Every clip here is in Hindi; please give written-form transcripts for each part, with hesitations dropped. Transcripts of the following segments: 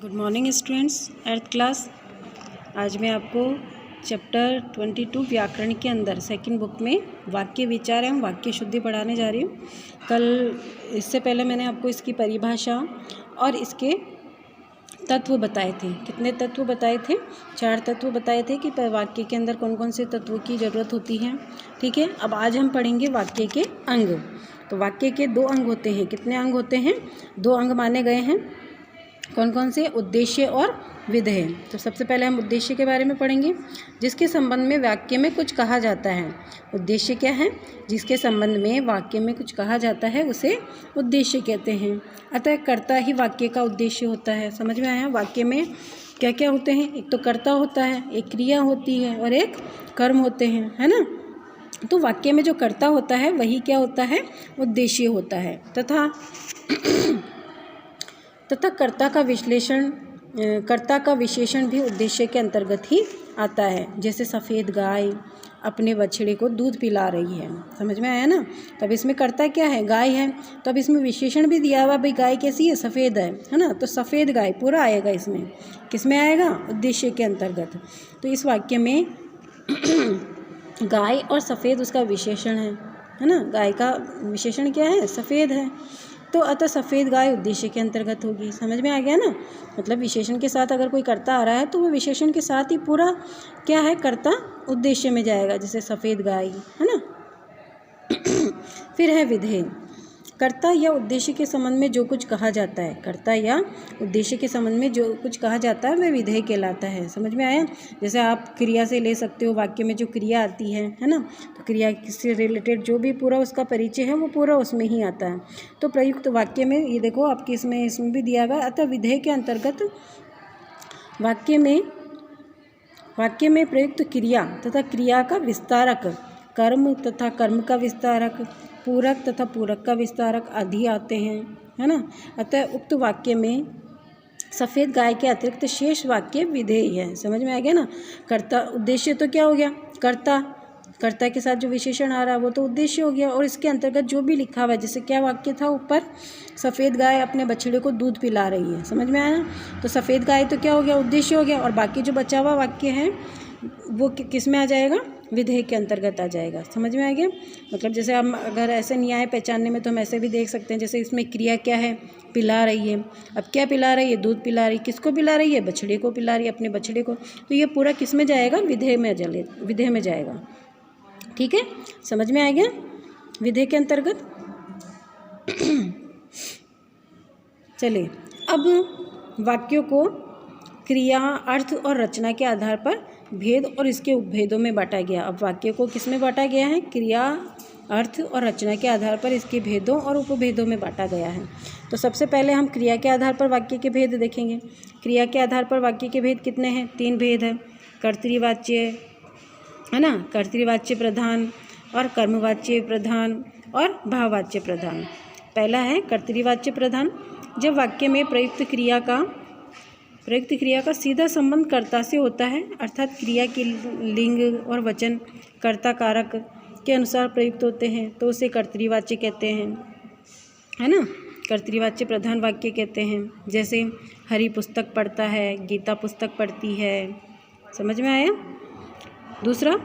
Good morning students, 8th class. आज मैं आपको चैप्टर 22 व्याकरण के अंदर सेकंड बुक में वाक्य विचार एवं वाक्य शुद्धि पढ़ाने जा रही हूँ। कल इससे पहले मैंने आपको इसकी परिभाषा और इसके तत्व बताए थे। कितने तत्व बताए थे? 4 तत्व बताए थे कि वाक्य के अंदर कौन कौन से तत्वों की ज़रूरत होती है। ठीक है, अब आज हम पढ़ेंगे वाक्य के अंग। तो वाक्य के 2 अंग होते हैं। कितने अंग होते हैं? 2 अंग माने गए हैं। कौन कौन से? उद्देश्य और विधेय। तो सबसे पहले हम उद्देश्य के बारे में पढ़ेंगे, जिसके संबंध में वाक्य में कुछ कहा जाता है। उद्देश्य क्या है? जिसके संबंध में वाक्य में कुछ कहा जाता है उसे उद्देश्य कहते हैं। अतः कर्ता ही वाक्य का उद्देश्य होता है। समझ में आया? वाक्य में क्या क्या होते हैं? एक तो कर्ता होता है, एक क्रिया होती है और एक कर्म होते हैं, है ना। तो वाक्य में जो कर्ता होता है वही क्या होता है? उद्देश्य होता है। तथा कर्ता का विशेषण भी उद्देश्य के अंतर्गत ही आता है। जैसे सफ़ेद गाय अपने बछड़े को दूध पिला रही है। समझ में आया ना। तब इसमें कर्ता क्या है? गाय है। तो अब इसमें विशेषण भी दिया हुआ, भाई गाय कैसी है? सफ़ेद है ना। तो सफ़ेद गाय पूरा आएगा इसमें। किस में आएगा? उद्देश्य के अंतर्गत। तो इस वाक्य में गाय और सफ़ेद उसका विशेषण है ना। गाय का विशेषण क्या है? सफ़ेद है। तो अतः सफ़ेद गाय उद्देश्य के अंतर्गत होगी। समझ में आ गया ना। मतलब विशेषण के साथ अगर कोई कर्ता आ रहा है तो वो विशेषण के साथ ही पूरा क्या है? कर्ता उद्देश्य में जाएगा। जैसे सफ़ेद गाय, है ना। फिर है विधेय। कर्ता या उद्देश्य के संबंध में जो कुछ कहा जाता है, कर्ता या उद्देश्य के संबंध में जो कुछ कहा जाता है वह विधेय कहलाता है। समझ में आया? जैसे आप क्रिया से ले सकते हो, वाक्य में जो क्रिया आती है ना। तो क्रिया से रिलेटेड जो भी पूरा उसका परिचय है वो पूरा उसमें ही आता है। तो प्रयुक्त वाक्य में ये देखो आपकी इसमें भी दिया गया। अतः विधेय के अंतर्गत वाक्य में प्रयुक्त क्रिया तथा क्रिया का विस्तारक, कर्म तथा कर्म का विस्तारक, पूरक तथा पूरक का विस्तारक आदि आते हैं, है ना। अतः उक्त वाक्य में सफ़ेद गाय के अतिरिक्त शेष वाक्य विधेय है। समझ में आ गया ना। कर्ता उद्देश्य तो क्या हो गया? कर्ता के साथ जो विशेषण आ रहा है वो तो उद्देश्य हो गया। और इसके अंतर्गत जो भी लिखा हुआ है, जैसे क्या वाक्य था ऊपर? सफ़ेद गाय अपने बछड़े को दूध पिला रही है। समझ में आया? तो सफ़ेद गाय तो क्या हो गया? उद्देश्य हो गया। और बाकी जो बचा हुआ वाक्य है वो किस में आ जाएगा? विधेय के अंतर्गत आ जाएगा। समझ में आ गया। मतलब जैसे हम अगर ऐसे न्याय पहचानने में तो हम ऐसे भी देख सकते हैं। जैसे इसमें क्रिया क्या है? पिला रही है। अब क्या पिला रही है? दूध पिला रही है। किसको पिला रही है? बछड़े को पिला रही है, अपने बछड़े को। तो ये पूरा किस में जाएगा? विधेय में जाएगा। ठीक है, समझ में आ गया? विधेय के अंतर्गत। चलिए, अब वाक्यों को क्रिया, अर्थ और रचना के आधार पर भेद और इसके उपभेदों में बांटा गया। अब वाक्य को किस में बांटा गया है? क्रिया, अर्थ और रचना के आधार पर इसके भेदों और उपभेदों में बांटा गया है। तो सबसे पहले हम क्रिया के आधार पर वाक्य के भेद देखेंगे। क्रिया के आधार पर वाक्य के भेद कितने हैं? 3 भेद है। कर्तृवाच्य, है ना, कर्तृवाच्य प्रधान और कर्मवाच्य प्रधान और भाववाच्य प्रधान। पहला है कर्तृवाच्य प्रधान। जब वाक्य में प्रयुक्त क्रिया का सीधा संबंध कर्ता से होता है, अर्थात क्रिया के लिंग और वचन कर्ता कारक के अनुसार प्रयुक्त होते हैं, तो उसे कर्तृवाच्य कहते हैं, है ना। कर्तृवाच्य प्रधान वाक्य कहते हैं। जैसे हरि पुस्तक पढ़ता है, गीता पुस्तक पढ़ती है। समझ में आया? दूसरा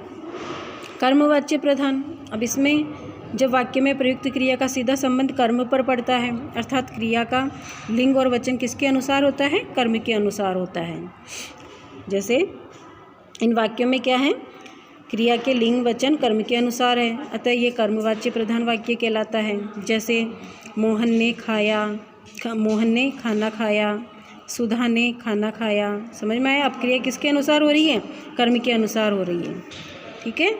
कर्मवाच्य प्रधान। अब इसमें जब वाक्य में प्रयुक्त क्रिया का सीधा संबंध कर्म पर पड़ता है, अर्थात क्रिया का लिंग और वचन किसके अनुसार होता है? कर्म के अनुसार होता है। जैसे इन वाक्यों में क्या है? क्रिया के लिंग वचन कर्म के अनुसार है, अतः ये कर्मवाच्य प्रधान वाक्य कहलाता है। जैसे मोहन ने खाना खाया, सुधा ने खाना खाया। समझ में आया? अब क्रिया किसके अनुसार हो रही है? कर्म के अनुसार हो रही है। ठीक है,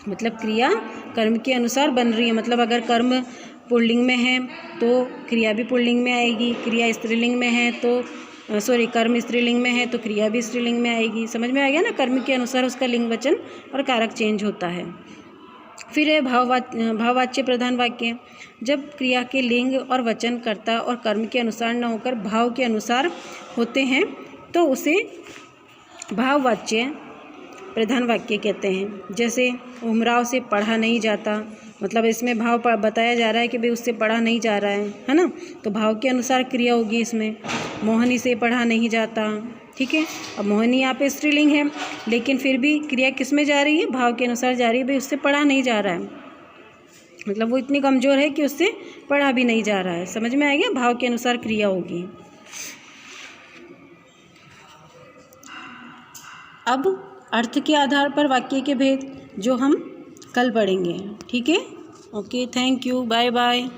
मतलब क्रिया कर्म के अनुसार बन रही है। मतलब अगर कर्म पुल्लिंग में है तो क्रिया भी पुल्लिंग में आएगी, क्रिया स्त्रीलिंग में है तो कर्म स्त्रीलिंग में है तो क्रिया भी स्त्रीलिंग में आएगी। समझ में आ गया ना। कर्म के अनुसार उसका लिंग वचन और कारक चेंज होता है। फिर है भाववाच्य प्रधान वाक्य। जब क्रिया के लिंग और वचन कर्ता और कर्म के अनुसार न होकर भाव के अनुसार होते हैं तो उसे भाववाच्य प्रधान वाक्य कहते हैं। जैसे उमराव से पढ़ा नहीं जाता, मतलब इसमें भाव बताया जा रहा है कि भाई उससे पढ़ा नहीं जा रहा है ना, तो भाव के अनुसार क्रिया होगी इसमें। मोहनी से पढ़ा नहीं जाता, ठीक है। अब मोहनी यहाँ पे स्त्रीलिंग है, लेकिन फिर भी क्रिया किस में जा रही है, भाव के अनुसार जा रही है। भाई उससे पढ़ा नहीं जा रहा है, मतलब वो इतनी कमज़ोर है कि उससे पढ़ा भी नहीं जा रहा है। समझ में आ गया, भाव के अनुसार क्रिया होगी। अब अर्थ के आधार पर वाक्य के भेद जो हम कल पढ़ेंगे, ठीक है। Okay, thank you, bye bye.